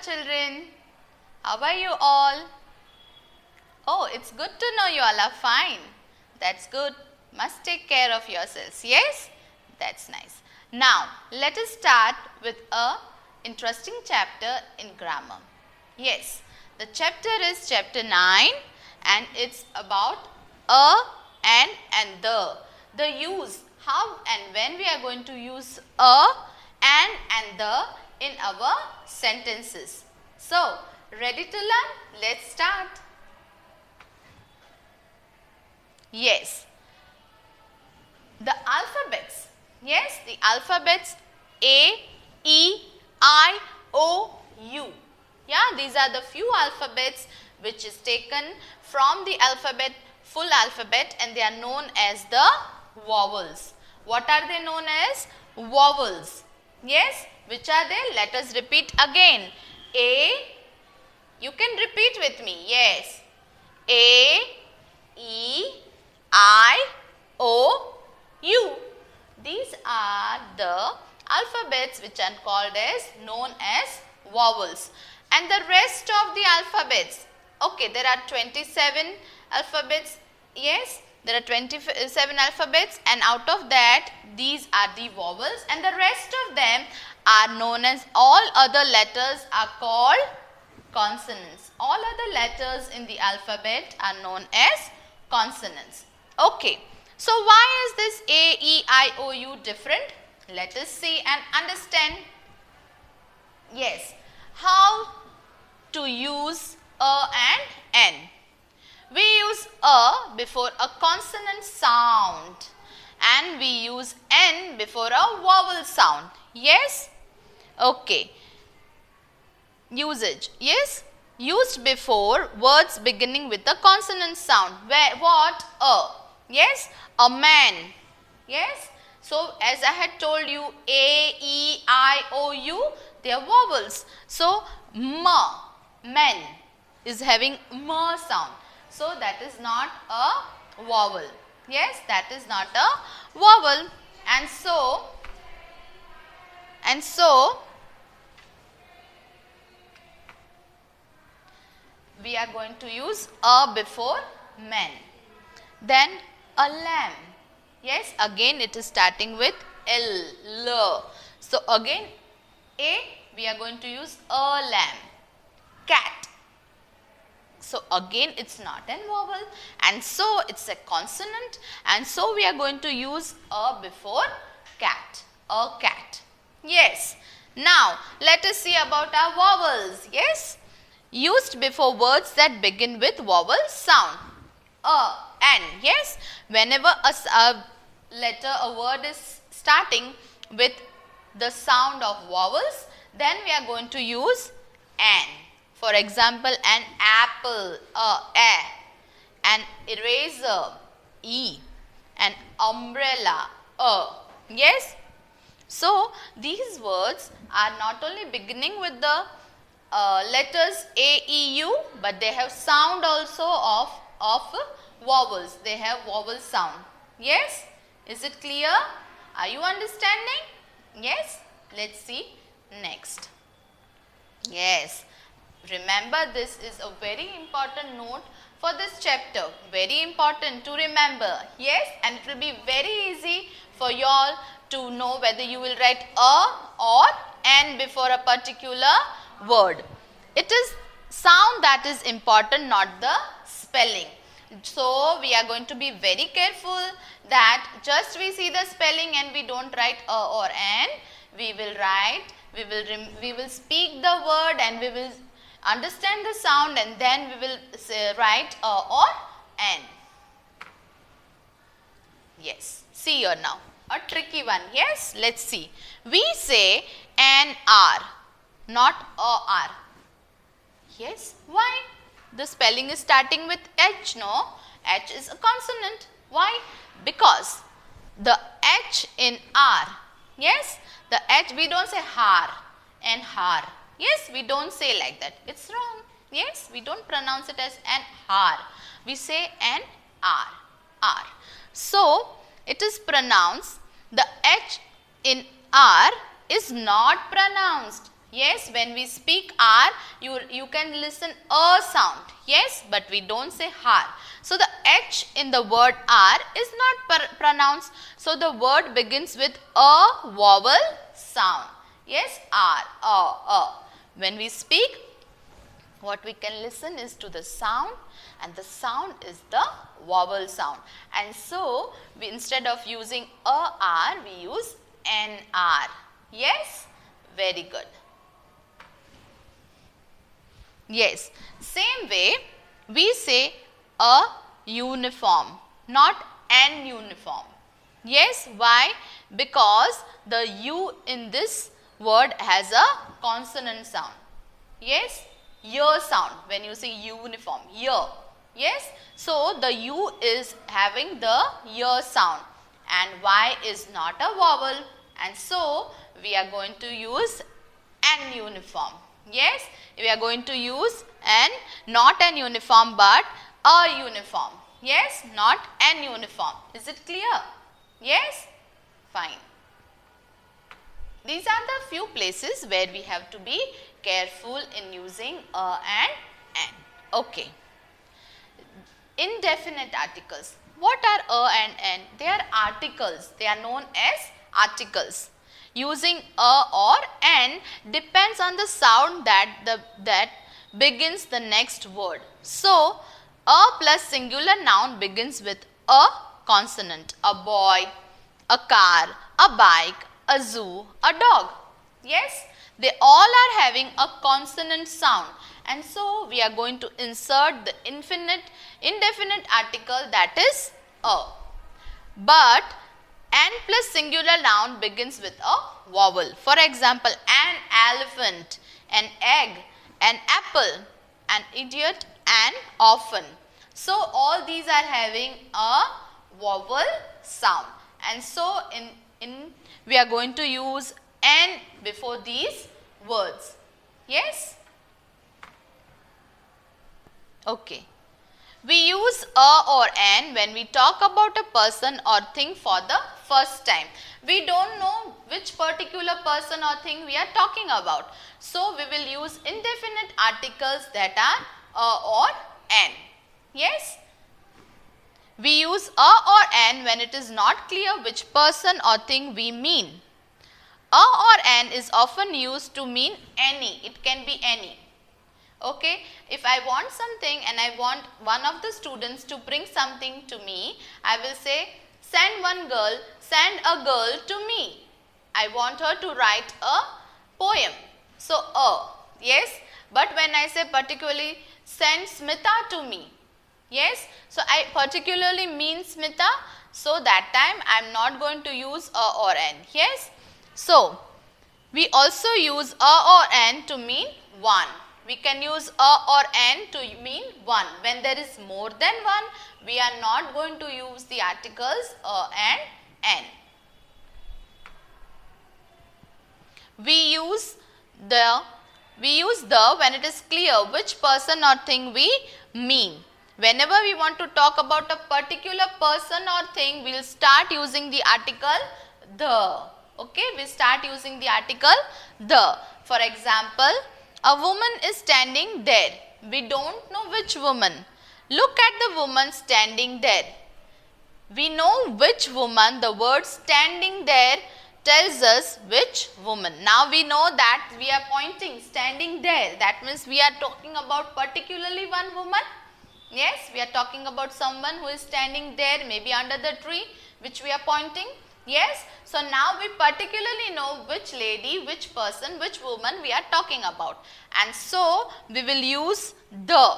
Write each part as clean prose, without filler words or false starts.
children. How are you all? Oh, it's good to know you all are fine. That's good. Must take care of yourselves. Yes? That's nice. Now, let us start with a interesting chapter in grammar. Yes, the chapter is chapter 9 and it's about a, and the. The use, how and when we are going to use a, and the in our sentences. So, ready to learn? Let's start. Yes, the alphabets. Yes, the alphabets A, E, I, O, U. Yeah, these are the few alphabets which is taken from the alphabet, full alphabet, and they are known as the vowels. What are they known as? Vowels. Yes, which are they? Let us repeat again. A, you can repeat with me. Yes, A, E, I, O, U. These are the alphabets which are called as, known as vowels. And the rest of the alphabets, okay, there are 27 alphabets. Yes, there are 27 alphabets, and out of that, these are the vowels, and the rest of them are known as, all other letters are called consonants. All other letters in the alphabet are known as consonants. Okay, so why is this A, E, I, O, U different? Let us see and understand. Yes, how to use a and n. We use a before a consonant sound and we use n before a vowel sound. Yes? Okay. Usage. Yes? Used before words beginning with a consonant sound. Where, what? A. Yes? A man. Yes? So, as I had told you, A, E, I, O, U, they are vowels. So, ma, men is having ma sound. So, that is not a vowel. Yes, that is not a vowel. And so, we are going to use a before men. Then, a lamb. Yes, again it is starting with L. So, again A, we are going to use a lamb. Cat. So, again it is not an vowel, and so it is a consonant, and so we are going to use a before cat. A cat. Yes. Now, let us see about our vowels. Yes. Used before words that begin with vowel sound. A, N. Yes. Whenever a letter, a word is starting with the sound of vowels, then we are going to use N. For example, an apple, an eraser, E, an umbrella, Yes. So, these words are not only beginning with the letters A, E, U, but they have sound also of vowels. They have vowel sound. Yes. Is it clear? Are you understanding? Yes. Let's see next. Yes. Remember, this is a very important note for this chapter. Very important to remember. Yes, and it will be very easy for you all to know whether you will write a or n before a particular word. It is sound that is important, not the spelling. So, we are going to be very careful that just we see the spelling and we don't write a or n. We will write, we will speak the word and we will understand the sound, and then we will write a or n. Yes, see here now, a tricky one. Yes, let's see. We say an r, not a r. Yes, why? The spelling is starting with H, no? H is a consonant. Why? Because the H in R, yes, the H, we don't say har and har. Yes, we don't say like that. It's wrong. Yes, we don't pronounce it as an har. We say an R, R. So, it is pronounced, the H in R is not pronounced. Yes, when we speak R, you can listen a sound. Yes, but we don't say har. So the H in the word R is not pronounced. So the word begins with a vowel sound. Yes, R, a. When we speak, what we can listen is to the sound, and the sound is the vowel sound. And so, instead of using a R, we use an R. Yes, very good. Yes, same way we say a uniform, not an uniform. Yes, why? Because the U in this word has a consonant sound. Yes, ear sound when you say uniform, ear. Yes, so the U is having the ear sound and Y is not a vowel, and so we are going to use an uniform. Yes, we are going to use not an uniform but a uniform. Yes, not an uniform. Is it clear? Yes, fine. These are the few places where we have to be careful in using a and an. Okay. Indefinite articles. What are a and an? They are articles. They are known as articles. Using a or an depends on the sound that begins the next word. So, a plus singular noun begins with a consonant. A boy, a car, a bike, a zoo, a dog. Yes, they all are having a consonant sound, and so we are going to insert the indefinite article, that is a. But an plus singular noun begins with a vowel. For example, an elephant, an egg, an apple, an idiot, an orphan. So all these are having a vowel sound, and so we are going to use an before these words. Yes? Okay. We use a or an when we talk about a person or thing for the first time. We don't know which particular person or thing we are talking about. So, we will use indefinite articles that are a or an. Yes? We use a or an when it is not clear which person or thing we mean. A or an is often used to mean any. It can be any. Okay, if I want something and I want one of the students to bring something to me, I will say, send a girl to me. I want her to write a poem. So, yes, but when I say particularly, send Smita to me. Yes, so I particularly mean Smita, so that time I am not going to use a or an. Yes, so we also use a or an to mean one. We can use a or an to mean one. When there is more than one, we are not going to use the articles a and an. We use the when it is clear which person or thing we mean. Whenever we want to talk about a particular person or thing, we will start using the article the. Okay, we start using the article the. For example, a woman is standing there. We don't know which woman. Look at the woman standing there. We know which woman. The word standing there tells us which woman. Now we know that we are pointing standing there. That means we are talking about particularly one woman. Yes, we are talking about someone who is standing there, maybe under the tree which we are pointing. Yes, so now we particularly know which lady, which person, which woman we are talking about, and so we will use the.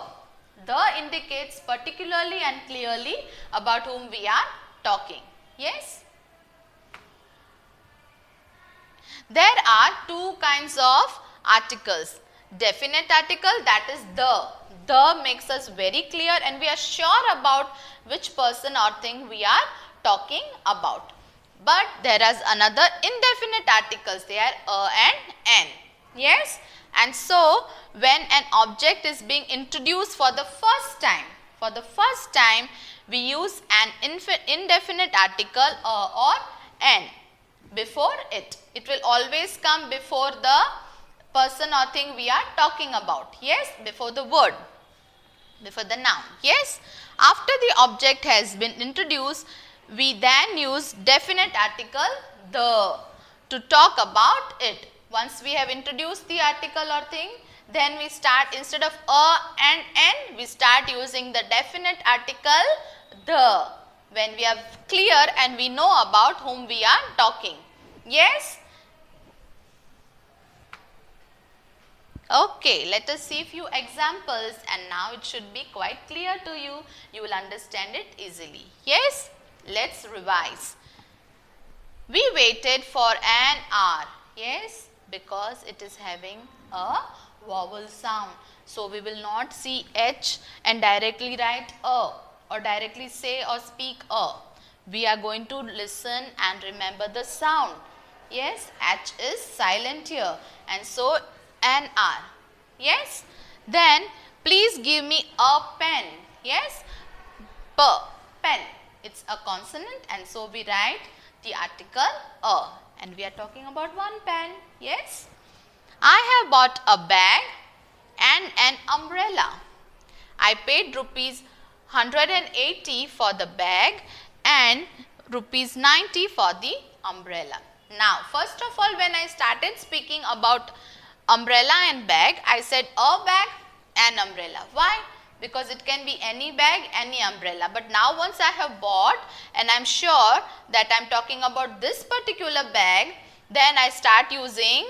The indicates particularly and clearly about whom we are talking. Yes. There are two kinds of articles. Definite article, that is the. The makes us very clear and we are sure about which person or thing we are talking about. But there is another indefinite articles, they are a and an. Yes, and so when an object is being introduced for the first time, we use an indefinite article a or an before it. It will always come before the person or thing we are talking about. Yes, before the word, before the noun. Yes, after the object has been introduced, we then use definite article the to talk about it. Once we have introduced the article or thing, then we start, instead of a and n, we start using the definite article the, when we are clear and we know about whom we are talking. Yes. Okay, let us see a few examples, and now it should be quite clear to you. You will understand it easily. Yes, let's revise. We waited for an hour. Yes, because it is having a vowel sound. So, we will not see H and directly write a, or directly say or speak a. We are going to listen and remember the sound. Yes, H is silent here, and so an hour. Yes, then please give me a pen. Yes, p, pen, it's a consonant, and so we write the article a, and we are talking about one pen. Yes, I have bought a bag and an umbrella. I paid rupees 180 for the bag and rupees 90 for the umbrella. Now, first of all, when I started speaking about umbrella and bag, I said a bag and umbrella. Why? Because it can be any bag, any umbrella. But now once I have bought and I am sure that I am talking about this particular bag, then I start using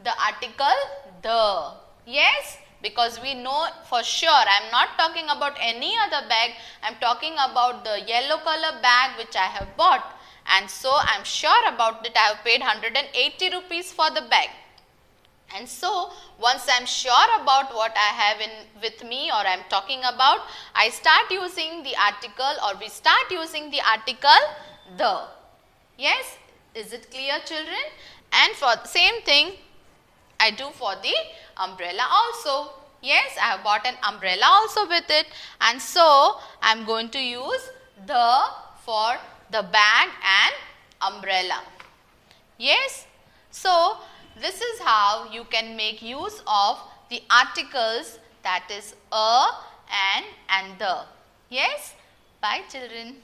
the article the. Yes, because we know for sure I am not talking about any other bag, I am talking about the yellow color bag which I have bought, and so I am sure about it. I have paid 180 rupees for the bag. And so, once I am sure about what I have with me or I am talking about, I start using the article, or we start using the article the. Yes, is it clear, children? And for the same thing I do for the umbrella also. Yes, I have bought an umbrella also with it, and so I am going to use the for the bag and umbrella. Yes, so this is how you can make use of the articles, that is a, and the. Yes, bye children.